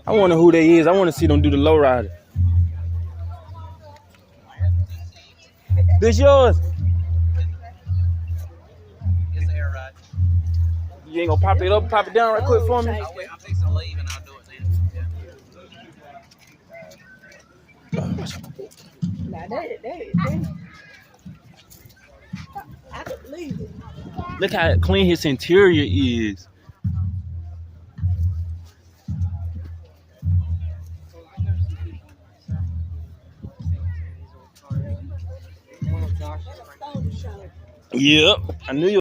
I wonder who they is. I want to see them do the lowrider. This yours? It's air ride. You ain't gonna pop it up, pop it down right quick for me? I'm fixing to leave and I'll do it then. Now I could believe it. Look how clean his interior is. Yep, I knew you.